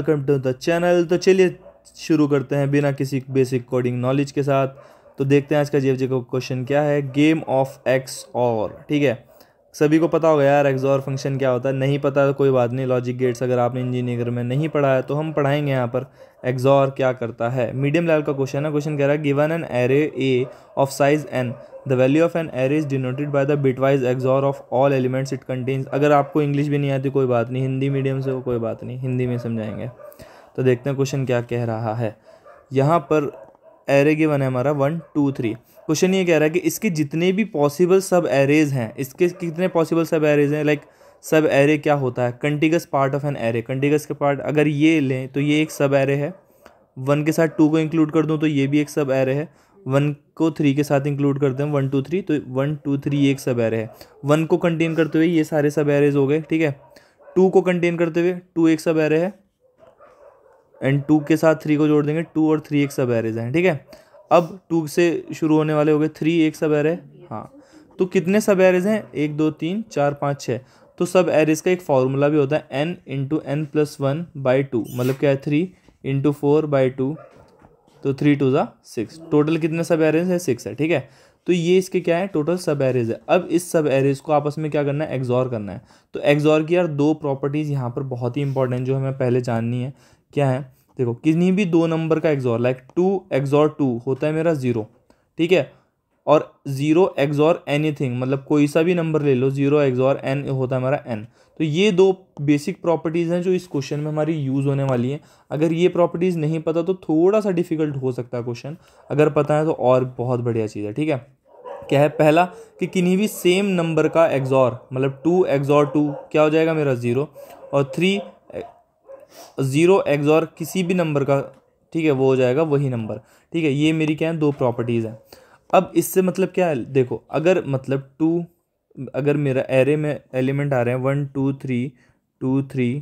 Welcome to the channel. तो चलिए शुरू करते हैं बिना किसी बेसिक कोडिंग नॉलेज के साथ। तो देखते हैं आज का जीएफजी का क्वेश्चन क्या है। गेम ऑफ एक्स और, ठीक है, सभी को पता होगा यार एक्सऑर फंक्शन क्या होता है। नहीं पता तो कोई बात नहीं, लॉजिक गेट्स अगर आपने इंजीनियर में नहीं पढ़ा है तो हम पढ़ाएंगे यहाँ पर एक्सऑर क्या करता है। मीडियम लेवल का क्वेश्चन है। क्वेश्चन कह रहा है given an array A of size N, the value of an array is denoted by the bitwise XOR of all elements it contains. अगर आपको इंग्लिश भी नहीं आती कोई बात नहीं, हिंदी मीडियम से हो कोई बात नहीं, हिंदी में समझाएंगे। तो देखते हैं क्वेश्चन क्या कह रहा है। यहाँ पर एरे गिवन है हमारा 1 2 3। क्वेश्चन ये कह रहा है कि इसके जितने भी पॉसिबल सब एरेज हैं, इसके कितने पॉसिबल सब एरेज हैं। लाइक सब एरे क्या होता है, contiguous part of an array. Contiguous के पार्ट अगर ये लें तो ये एक सब एरे है। 1 के साथ 2 को इंक्लूड कर दूं तो ये भी एक सब एरे है। 1 को 3 के साथ इंक्लूड करते हैं 1 2 3, तो 1 2 3 एक सब एरे है। 1 को कंटेन करते हुए ये सारे सब एरेज हो गए, ठीक है। 2 को कंटेन करते हुए 2 एक सब एरे है, एंड 2 के साथ 3 को जोड़ देंगे, 2 और 3 एक सब एरेज हैं, ठीक है। अब 2 से शुरू होने वाले हो गए 3 एक सब एरे, हाँ। तो कितने सब एरेज हैं, 1 2 3 4 5 6। तो सब एरेज का एक फॉर्मूला भी होता है n इंटू एन प्लस 1/2, मतलब क्या है 3 इंटू 4/2, तो 3 2 ज़ा 6। टोटल कितने सब एरेज है, 6 है, ठीक है। तो ये इसके क्या है, टोटल सब एरेज है। अब इस सब एरेज को आपस में क्या करना है, एक्सऑर करना है। तो एक्सऑर की यार दो प्रॉपर्टीज़ यहाँ पर बहुत ही इंपॉर्टेंट जो हमें पहले जाननी है, क्या है। देखो किन्हीं भी दो नंबर का एक्सऑर, लाइक 2 एक्सऑर 2 होता है मेरा 0, ठीक है। और 0 एक्सऑर एनीथिंग, मतलब कोई सा भी नंबर ले लो, 0 एक्सऑर n होता है हमारा n। तो ये दो बेसिक प्रॉपर्टीज़ हैं जो इस क्वेश्चन में हमारी यूज़ होने वाली हैं। अगर ये प्रॉपर्टीज़ नहीं पता तो थोड़ा सा डिफिकल्ट हो सकता है क्वेश्चन, अगर पता है तो और बहुत बढ़िया चीज़ है, ठीक है। क्या है, पहला कि किन्हीं भी सेम नंबर का एक्सऑर, मतलब 2 एक्सऑर 2 क्या हो जाएगा मेरा 0, और 0 एक्सऑर किसी भी नंबर का, ठीक है, वो हो जाएगा वही नंबर, ठीक है। ये मेरी क्या है, दो प्रॉपर्टीज़ हैं। अब इससे मतलब क्या है, देखो अगर मतलब 2, अगर मेरा एरे में एलिमेंट आ रहे हैं 1 2 3 2 3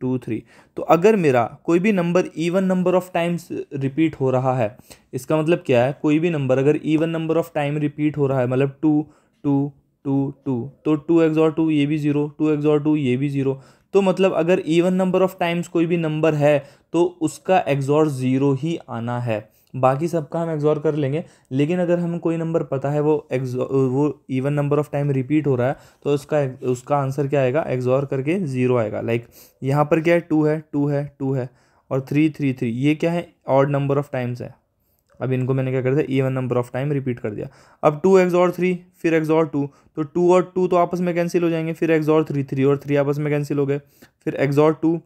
2 3, तो अगर मेरा कोई भी number even number of times repeat हो रहा है, इसका मतलब क्या है, कोई भी नंबर अगर even number of time repeat हो रहा है, मतलब 2 2 2 2, तो 2 एक्सऑर 2 ये भी 0, 2 एक्सऑर 2 ये भी 0। तो मतलब अगर इवन नंबर ऑफ टाइम्स कोई भी नंबर है तो उसका एक्सऑर 0 ही आना है। बाकी सबका हम एक्सऑर कर लेंगे, लेकिन अगर हमें कोई नंबर पता है वो even number of time repeat हो रहा है तो उसका आंसर क्या आएगा, एक्सऑर करके 0 आएगा। लाइक यहाँ पर क्या है, 2 है 2 है 2 है, और 3 3 3, ये क्या है, ऑड नंबर ऑफ टाइम्स है। अब इनको मैंने क्या कर दिया, even number of time repeat कर दिया। अब 2 एक्सऑर 3 फिर एक्सऑर 2, तो 2 और 2 तो आपस में कैंसिल हो जाएंगे, फिर एक्सऑर 3 3 और 3 आपस में कैंसिल हो गए, फिर एक्सऑर 2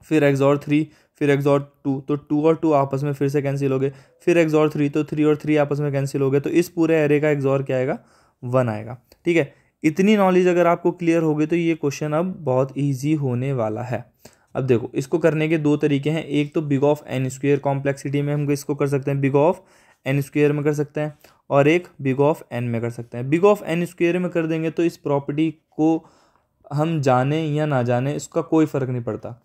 फिर एक्सऑर 3 फिर एक्सऑर 2, तो 2 और 2 आपस में फिर से कैंसिल हो गए, फिर एक्सऑर 3, तो 3 और 3 आपस में कैंसिल हो गए। तो इस पूरे एरे का एक्सऑर क्या आएगा, 1 आएगा, ठीक है। इतनी नॉलेज अगर आपको क्लियर हो गई तो ये क्वेश्चन अब बहुत ईजी होने वाला है। अब देखो इसको करने के दो तरीके हैं। एक तो big of N square complexity में हम इसको कर सकते हैं, बिग ऑफ एन स्क्वेयर में कर सकते हैं, और एक बिग ऑफ एन में कर सकते हैं। बिग ऑफ एन स्क्वेयर में कर देंगे तो इस प्रॉपर्टी को हम जाने या ना जाने इसका कोई फ़र्क नहीं पड़ता।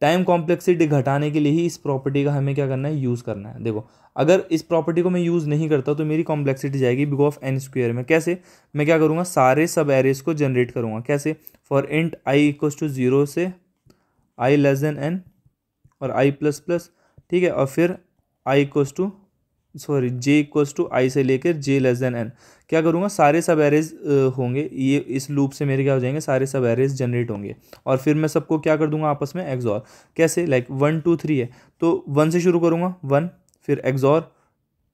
टाइम कॉम्प्लेक्सिटी घटाने के लिए ही इस प्रॉपर्टी का हमें क्या करना है, यूज़ करना है। देखो अगर इस प्रॉपर्टी को मैं यूज़ नहीं करता तो मेरी कॉम्प्लेक्सिटी जाएगी बिग ऑफ एन स्क्वेयर में। कैसे, मैं क्या करूँगा, सारे सब एरेज को जनरेट करूँगा। कैसे, for int I equals to 0 से आई लेस देन एन और आई प्लस प्लस, ठीक है, और फिर I equals to J equals to I से लेकर जे लेस देन एन। क्या करूँगा, सारे सब एरेज होंगे, ये इस लूप से मेरे क्या हो जाएंगे, सारे सब एरेज जनरेट होंगे, और फिर मैं सबको क्या कर दूंगा आपस में एक्सऑर। कैसे, लाइक 1 2 3 है तो 1 से शुरू करूँगा 1, फिर एक्सऑर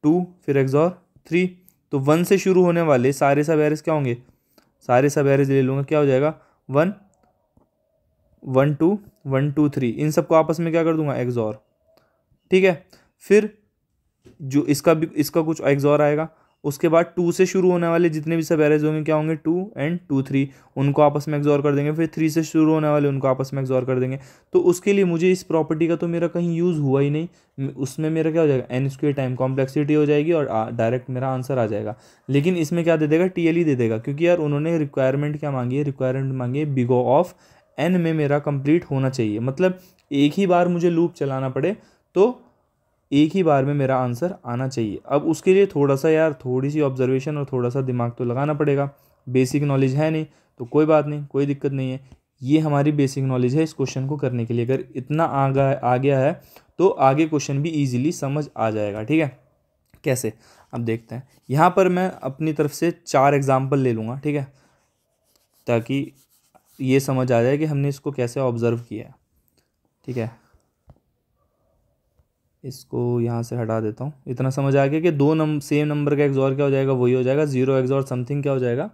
2, फिर एक्सऑर 3। तो 1 से शुरू होने वाले सारे सब एरेज क्या होंगे, सारे सब एरेज ले लूँगा, क्या हो जाएगा 1 1 2 1 2 3, इन सबको आपस में क्या कर दूंगा, एक्सऑर, ठीक है। फिर जो इसका कुछ एक्सऑर आएगा, उसके बाद 2 से शुरू होने वाले जितने भी सब एरेज होंगे क्या होंगे, 2 एंड 2 3, उनको आपस में एक्सऑर कर देंगे। फिर 3 से शुरू होने वाले उनको आपस में एक्सऑर कर देंगे। तो उसके लिए मुझे इस प्रॉपर्टी का तो मेरा कहीं यूज़ हुआ ही नहीं, उसमें मेरा क्या हो जाएगा, एन स्क्वेयर टाइम कॉम्प्लेक्सिटी हो जाएगी और डायरेक्ट मेरा आंसर आ जाएगा। लेकिन इसमें क्या दे देगा, टीएल ही दे देगा, क्योंकि यार उन्होंने रिक्वायरमेंट क्या मांगी है, रिक्वायरमेंट मांगी है बिग ऑफ एन में मेरा कंप्लीट होना चाहिए। मतलब एक ही बार मुझे लूप चलाना पड़े तो एक ही बार में मेरा आंसर आना चाहिए। अब उसके लिए थोड़ा सा यार, थोड़ी सी ऑब्जर्वेशन और थोड़ा सा दिमाग तो लगाना पड़ेगा। बेसिक नॉलेज है नहीं तो कोई बात नहीं, कोई दिक्कत नहीं है। ये हमारी बेसिक नॉलेज है इस क्वेश्चन को करने के लिए। अगर इतना आ गया है तो आगे क्वेश्चन भी इजीली समझ आ जाएगा। ठीक है, कैसे अब देखते हैं। यहाँ पर मैं अपनी तरफ से 4 एग्जाम्पल ले लूँगा, ठीक है, ताकि ये समझ आ जाए कि हमने इसको कैसे ऑब्जर्व किया है। ठीक है, इसको यहाँ से हटा देता हूँ। इतना समझ आ गया कि सेम नंबर का एक्सॉर क्या हो जाएगा, वही हो जाएगा। 0 एक्सॉर समथिंग क्या हो जाएगा,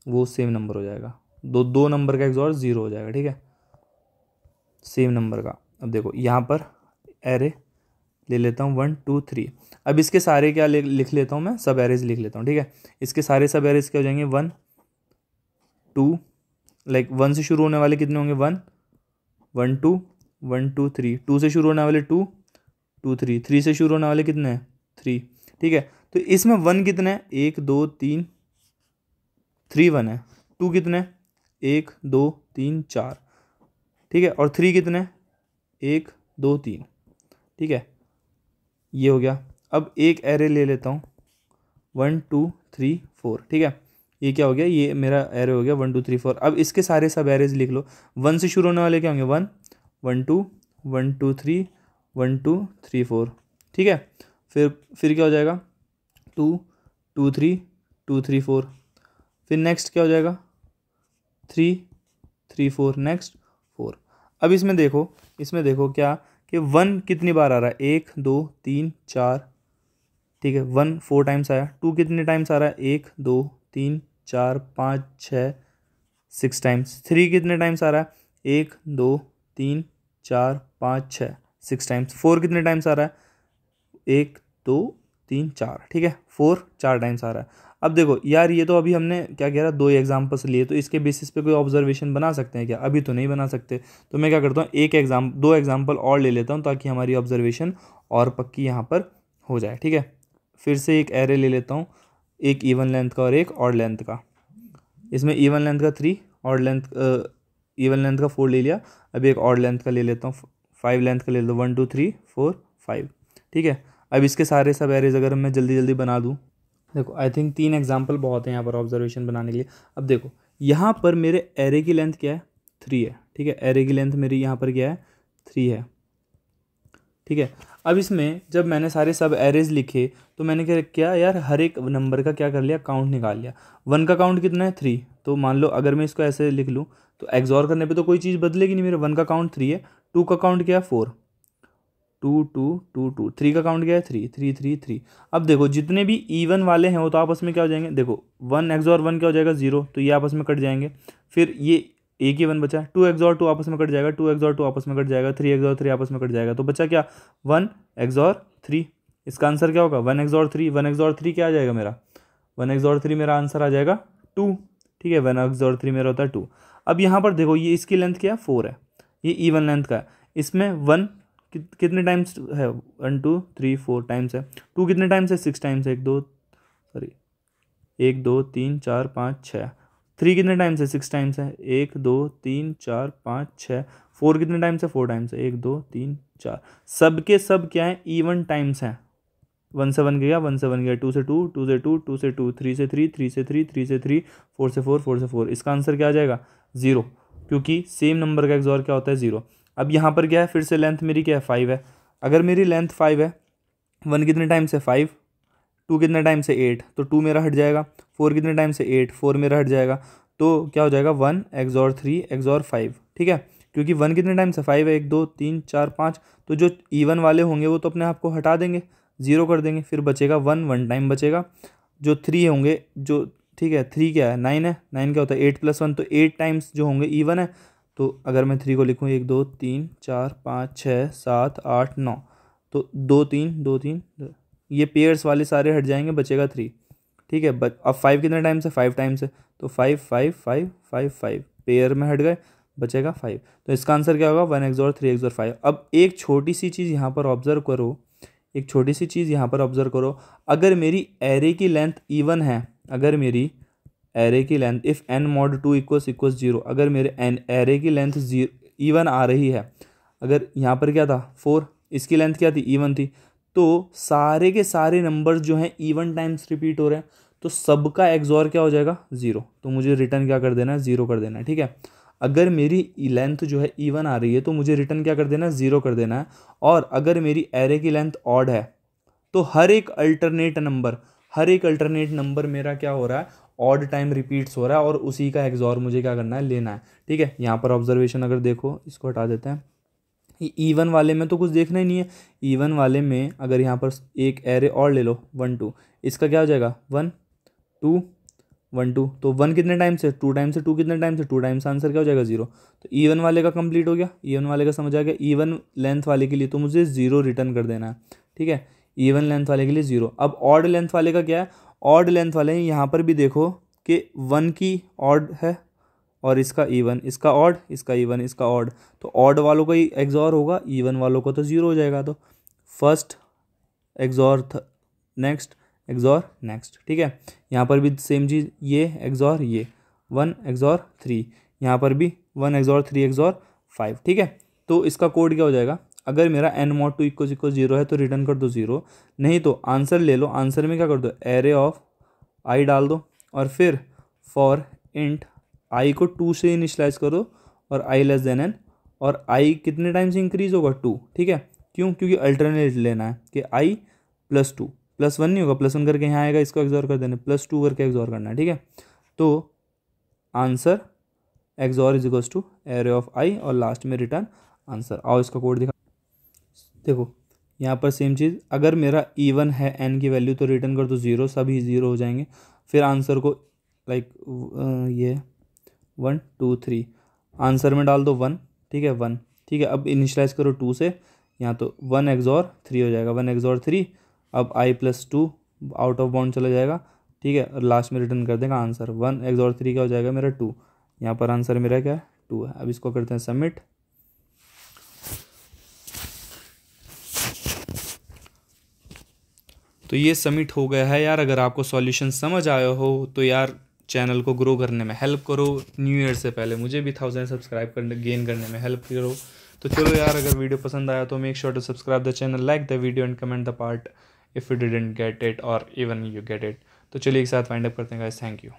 वो सेम नंबर हो जाएगा। दो नंबर का एक्सॉर 0 हो जाएगा। ठीक है, सेम नंबर का। अब देखो यहाँ पर एरे ले लेता हूँ 1 2 3। अब इसके सारे क्या लिख लेता हूँ मैं, सब एरेज लिख लेता हूँ। ठीक है, इसके सारे सब एरेज क्या हो जाएंगे, 1 2, लाइक 1 से शुरू होने वाले कितने होंगे, 1 1 2 1 2 3, 2 से शुरू होने वाले 2 2 3, 3 से शुरू होने वाले कितने हैं, 3। ठीक है, तो इसमें 1 कितने हैं, 1 2 3, 3 1 है। 2 कितने, 1 2 3 4। ठीक है, और 3 कितने, 1 2 3। ठीक है, ये हो गया। अब एक एरे ले लेता हूँ 1 2 3 4। ठीक है, ये क्या हो गया, ये मेरा एरे हो गया 1 2 3 4। अब इसके सारे सब एरेज लिख लो। 1 से शुरू होने वाले क्या होंगे, 1 1 2 1 2 3 1 2 3 4। ठीक है, फिर क्या हो जाएगा, 2 2 3 2 3 4। फिर नेक्स्ट क्या हो जाएगा, 3 3 4, नेक्स्ट 4। अब इसमें देखो क्या कि 1 कितनी बार आ रहा है, 1 2 3 4। ठीक है, 1 4 टाइम्स आया। 2 कितने टाइम्स आ रहा है, 1 2 3 4 5 6 6 टाइम्स। 3 कितने टाइम्स आ रहा है, 1 2 3 4 5 6 6 टाइम्स। 4 कितने टाइम्स आ रहा है, 1 2 3 4। ठीक है, 4 4 टाइम्स आ रहा है। अब देखो यार, ये तो अभी हमने क्या कह रहा, 2 एग्जाम्पल्स लिए, तो इसके बेसिस पे कोई ऑब्जर्वेशन बना सकते हैं क्या, अभी तो नहीं बना सकते। तो मैं क्या करता हूँ, 2 एग्जाम्पल और ले लेता हूँ ताकि हमारी ऑब्जर्वेशन और पक्की यहाँ पर हो जाए। ठीक है, फिर से एक एरे ले लेता हूँ, एक इवन लेंथ का और एक ऑड लेंथ का। इसमें इवन लेंथ का 3, ऑड लेंथ इवन लेंथ का 4 ले लिया। अभी एक ऑड लेंथ का ले लेता हूँ, 5 लेंथ का ले लेता हूँ, 1 2 3 4 5। ठीक है, अब इसके सारे सब एरेज अगर मैं जल्दी जल्दी बना दूँ, देखो आई थिंक 3 एग्जाम्पल बहुत हैं यहाँ पर ऑब्जर्वेशन बनाने के लिए। अब देखो यहाँ पर मेरे एरे की लेंथ क्या है, 3 है। ठीक है, एरे की लेंथ मेरी यहाँ पर क्या है, 3 है। ठीक है, अब इसमें जब मैंने सारे सब एरेज लिखे तो मैंने क्या किया यार, हर एक नंबर का क्या कर लिया, काउंट निकाल लिया। 1 का काउंट कितना है, 3। तो मान लो अगर मैं इसको ऐसे लिख लूँ तो एक्सॉर करने पे तो कोई चीज़ बदलेगी नहीं, मेरे 1 का काउंट 3 है। 2 का काउंट क्या है, 4। 2 2 2 2। 3 का काउंट क्या है, 3 3 3 3। अब देखो जितने भी इवन वाले हैं वो तो आपस में क्या हो जाएंगे, देखो 1 एक्सॉर 1 क्या हो जाएगा, 0, तो ये आपस में कट जाएंगे। फिर ये एक ही 1 बचा, 2 एक्सॉर 2 आपस में कट जाएगा, 2 एक्सॉर 2 आपस में कट जाएगा, 3 एक्सॉर 3 आपस में कट जाएगा। तो बचा क्या, 1 एक्सॉर 3। इसका आंसर क्या होगा, 1 एक्सॉर 3। 1 एक्सॉर 3 क्या आ जाएगा मेरा, 1 एक्सॉर 3 मेरा आंसर आ जाएगा 2। ठीक है, 1 एक्सॉर 3 मेरा होता है 2। अब यहाँ पर देखो ये इसकी लेंथ क्या है, 4 है, ये इवन लेंथ का है। इसमें 1 कितने टाइम्स है, 1 2 3 4 टाइम्स है। 2 कितने टाइम्स है, 6 टाइम्स है, 1 2 3 4 5 6। 3 कितने टाइम्स है, 6 टाइम्स है, 1 2 3 4 5 6। 4 कितने टाइम्स है, 4 टाइम्स है, 1 2 3 4। सब के सब क्या है, इवन टाइम्स हैं। 1 से 1 गया, 1 से 1 गया, 2 से 2 2 से 2 2 से 2 3 से 3 3 से 3 3 से 3 4 से 4 4 से 4। इसका आंसर क्या आ जाएगा, 0, क्योंकि सेम नंबर का एक्सॉर क्या होता है, 0। अब यहाँ पर क्या है, फिर से लेंथ मेरी क्या है, 5 है। अगर मेरी लेंथ 5 है, 1 कितने टाइम से 5, 2 कितने टाइम से 8, तो 2 मेरा हट जाएगा। 4 कितने टाइम से 8, 4 मेरा हट जाएगा। तो क्या हो जाएगा, 1 एक्सॉर 3 एक्सॉर 5। ठीक है, क्योंकि 1 कितने टाइम से 5 है, 1 2 3 4 5। तो जो इवन वाले होंगे वो तो अपने आप को हटा देंगे, 0 कर देंगे। फिर बचेगा 1 1 टाइम बचेगा। जो 3 होंगे जो, ठीक है 3 क्या है, 9 है। 9 क्या होता है, 8 + 1, तो 8 टाइम्स जो होंगे इवन है। तो अगर मैं 3 को लिखूँ, 1 2 3 4 5 6 7 8 9, तो 2 3 2 3, ये पेयर्स वाले सारे हट जाएंगे, बचेगा 3। ठीक है, अब 5 कितने टाइम से, 5 टाइम से, तो 5 5 5 5 5 पेयर में हट गए, बचेगा 5। तो इसका आंसर क्या होगा, 1 एक्सॉर 3 एक्सॉर 5। अब एक छोटी सी चीज़ यहाँ पर ऑब्जर्व करो, एक छोटी सी चीज़ यहाँ पर ऑब्जर्व करो। अगर मेरी एरे की लेंथ इवन है, अगर मेरी एरे की लेंथ इफ़ n mod 2 = 0, अगर मेरे एरे की लेंथ इवन आ रही है, अगर यहाँ पर क्या था 4, इसकी लेंथ क्या थी, इवन थी, तो सारे के सारे नंबर्स जो हैं इवन टाइम्स रिपीट हो रहे हैं, तो सबका एक्सॉर क्या हो जाएगा, 0। तो मुझे रिटर्न क्या कर देना है, 0 कर देना है। ठीक है, अगर मेरी लेंथ जो है इवन आ रही है तो मुझे रिटर्न क्या कर देना है, 0 कर देना है। और अगर मेरी एरे की लेंथ ऑड है तो हर एक अल्टरनेट नंबर मेरा क्या हो रहा है, ऑड टाइम रिपीट्स हो रहा है और उसी का एक्सॉर मुझे क्या करना है, लेना है। ठीक है, यहाँ पर ऑब्जर्वेशन अगर देखो, इसको हटा देते हैं। इवन वाले में तो कुछ देखना ही नहीं है। इवन वाले में अगर यहाँ पर एक एरे और ले लो 1 2, इसका क्या हो जाएगा 1 2 1 2, तो 1 कितने टाइम से, 2 टाइम से, 2 कितने टाइम से, 2 टाइम से, आंसर क्या हो जाएगा 0। तो इवन वाले का कंप्लीट हो गया, इवन वाले का समझ आ गया। इवन लेंथ वाले के लिए तो मुझे 0 रिटर्न कर देना है। ठीक है, इवन लेंथ वाले के लिए 0। अब ऑड लेंथ वाले का क्या है, ऑड लेंथ वाले यहाँ पर भी देखो कि 1 की ऑड है और इसका इवन, इसका ऑड, इसका इवन, इसका ऑड, तो ऑड वालों का ही एक्सॉर होगा, इवन वालों का तो 0 हो जाएगा। तो first XOR next XOR next. ठीक है, यहाँ पर भी सेम चीज़, ये एक्सॉर ये 1 एक्सॉर 3, यहाँ पर भी 1 एक्सॉर 3 एक्सॉर 5। ठीक है, तो इसका कोड क्या हो जाएगा, अगर मेरा n mod 2 = 0 है तो रिटर्न कर दो 0, नहीं तो आंसर ले लो, आंसर में क्या कर दो, एरे ऑफ आई डाल दो और फिर फॉर इंट आई को 2 से इनिशलाइज करो और आई लेस देन n, और आई कितने टाइम से इंक्रीज होगा 2। ठीक है, क्यों, क्योंकि अल्टरनेट लेना है कि आई +2, +1 नहीं होगा, +1 करके यहाँ आएगा, इसको एक्सॉर कर देना, +2 करके एक्सॉर करना है। ठीक है, तो आंसर एक्सॉर = एरे ऑफ आई और लास्ट में रिटर्न आंसर। आओ इसका कोड दिखा, देखो यहाँ पर सेम चीज़, अगर मेरा इवन है n की वैल्यू तो रिटर्न कर दो 0, सभी 0 हो जाएंगे। फिर आंसर को लाइक ये 1 2 3 आंसर में डाल दो 1। ठीक है 1, ठीक है, अब इनिशलाइज करो 2 से, यहाँ तो 1 एक्सॉर 3 हो जाएगा, 1 एक्सॉर 3, अब i +2 आउट ऑफ बाउंड चला जाएगा। ठीक है, और लास्ट में रिटर्न कर देगा आंसर, 1 एक्सॉर 3 का हो जाएगा मेरा 2, यहाँ पर आंसर मेरा क्या है 2 है। अब इसको करते हैं सबमिट। तो ये सबमिट हो गया है यार। अगर आपको सॉल्यूशन समझ आया हो तो यार चैनल को ग्रो करने में हेल्प करो, न्यू ईयर से पहले मुझे भी 1000 सब्सक्राइब करने गेन करने में हेल्प करो। तो चलो यार, अगर वीडियो पसंद आया तो make sure to subscribe the channel, like the video and comment the part if you didn't get it और इवन यू गेट इट। तो चलिए एक साथ वाइंड अप करते हैं गाइस, थैंक यू।